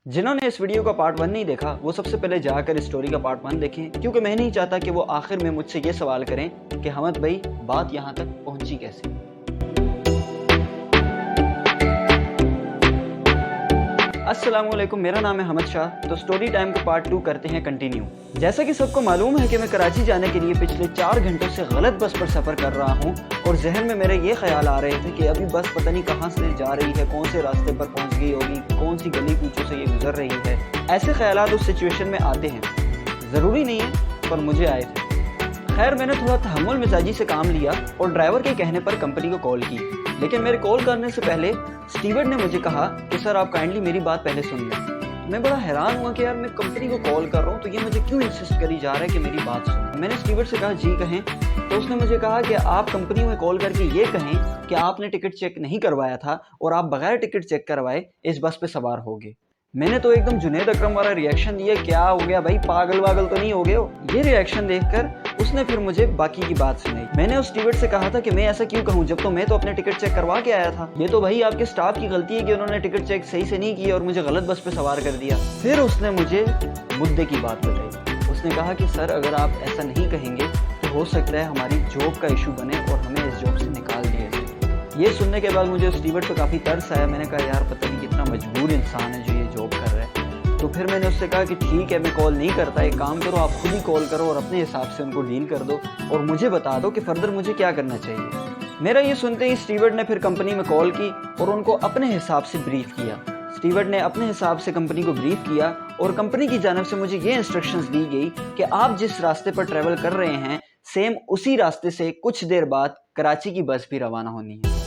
जिन्होंने इस वीडियो का पार्ट 1 नहीं देखा वो सबसे पहले जाकर इस स्टोरी का पार्ट 1 देखें, क्योंकि मैं नहीं चाहता कि वो आखिर में मुझसे ये सवाल करें कि हमद भाई बात यहाँ तक पहुंची कैसे। अस्सलामुअलैकुम, मेरा नाम है हमद शाह। तो स्टोरी टाइम का पार्ट 2 करते हैं कंटिन्यू। जैसा कि सबको मालूम है कि मैं कराची जाने के लिए पिछले 4 घंटों से गलत बस पर सफ़र कर रहा हूँ और जहन में मेरे ये ख्याल आ रहे थे कि अभी बस पता नहीं कहाँ से जा रही है, कौन से रास्ते पर पहुँच गई होगी, कौन सी गली कूचों से ये गुजर रही है। ऐसे ख्यालात उस सिचुएशन में आते हैं, ज़रूरी नहीं है पर मुझे आए थे। खैर, मैंने थोड़ा तहम्मुल मिजाजी से काम लिया और ड्राइवर के कहने पर कंपनी को कॉल की। लेकिन मेरे कॉल करने से पहले स्टीवर्ड ने मुझे कहा कि सर आप काइंडली मेरी बात पहले सुन लें। मैं बड़ा हैरान हुआ कि यार मैं कंपनी को कॉल कर रहा हूँ तो ये मुझे क्यों इंसिस्ट करी जा रहा है कि मेरी बात सुनो। मैंने स्टीवर्ड से कहा जी कहें, तो उसने मुझे कहा कि आप कंपनी में कॉल करके ये कहें कि आपने टिकट चेक नहीं करवाया था और आप बगैर टिकट चेक करवाए इस बस पे सवार हो गए। मैंने तो एकदम जुनैद अकरम वाला रिएक्शन दिया, क्या हो गया भाई, पागल वागल तो नहीं हो गए हो। ये रिएक्शन देखकर उसने फिर मुझे बाकी की बात सुनाई। मैंने उस स्टीवर्ड से कहा था कि मैं ऐसा क्यों कहूँ जब तो मैं तो अपने टिकट चेक करवा के आया था। ये तो भाई आपके स्टाफ की गलती है कि उन्होंने टिकट चेक सही से नहीं किया और मुझे गलत बस पे सवार कर दिया। फिर उसने मुझे मुद्दे की बात बताई। उसने कहा कि सर अगर आप ऐसा नहीं कहेंगे तो हो सकता है हमारी जॉब का इशू बने और हमें इस जॉब से निकाल दिया जाए। ये सुनने के बाद मुझे उस स्टीवर्ड पर काफ़ी तरस आया। मैंने कहा यार पता नहीं कितना मजबूर इंसान है जो ये जॉब कर रहा है। तो फिर मैंने उससे कहा कि ठीक है मैं कॉल नहीं करता, एक काम करो आप खुद ही कॉल करो और अपने हिसाब से उनको डील कर दो और मुझे बता दो कि फर्दर मुझे क्या करना चाहिए। मेरा ये सुनते ही स्टीवर्ड ने फिर कंपनी में कॉल की और उनको अपने हिसाब से ब्रीफ किया। स्टीवर्ड ने अपने हिसाब से कंपनी को ब्रीफ किया और कंपनी की जानिब से मुझे ये इंस्ट्रक्शंस दी गई कि आप जिस रास्ते पर ट्रैवल कर रहे हैं सेम उसी रास्ते से कुछ देर बाद कराची की बस भी रवाना होनी है।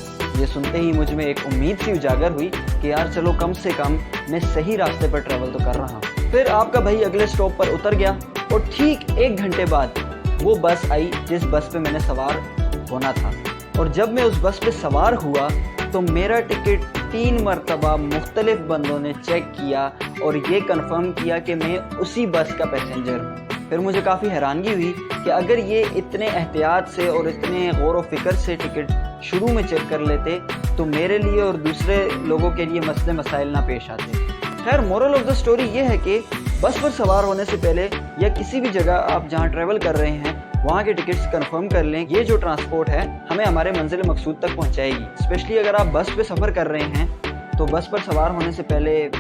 ये सुनते ही मुझ में एक उम्मीद सी उजागर हुई कि यार चलो कम से कम मैं सही रास्ते पर ट्रैवल तो कर रहा हूँ। फिर आपका भाई अगले स्टॉप पर उतर गया और ठीक 1 घंटे बाद वो बस आई जिस बस पे मैंने सवार होना था। और जब मैं उस बस पे सवार हुआ तो मेरा टिकट 3 मरतबा मुख्तलिफ बंदों ने चेक किया और ये कंफर्म किया कि मैं उसी बस का पैसेंजर हूँ। फिर मुझे काफ़ी हैरानगी हुई कि अगर ये इतने एहतियात से और इतने गौर व फिक्र से टिकट शुरू में चेक कर लेते तो मेरे लिए और दूसरे लोगों के लिए मसले मसाइल ना पेश आते। खैर, मोरल ऑफ द स्टोरी ये है कि बस पर सवार होने से पहले या किसी भी जगह आप जहाँ ट्रैवल कर रहे हैं वहाँ के टिकट्स कंफर्म कर लें। ये जो ट्रांसपोर्ट है हमें हमारे मंजिल मकसूद तक पहुँचाएगी। स्पेशली अगर आप बस पे सफ़र कर रहे हैं तो बस पर सवार होने से पहले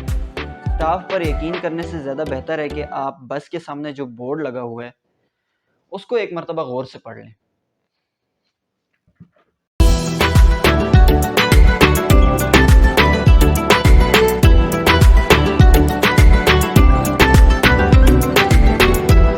स्टाफ पर यकीन करने से ज़्यादा बेहतर है कि आप बस के सामने जो बोर्ड लगा हुआ है उसको एक मरतबा गौर से पढ़ लें।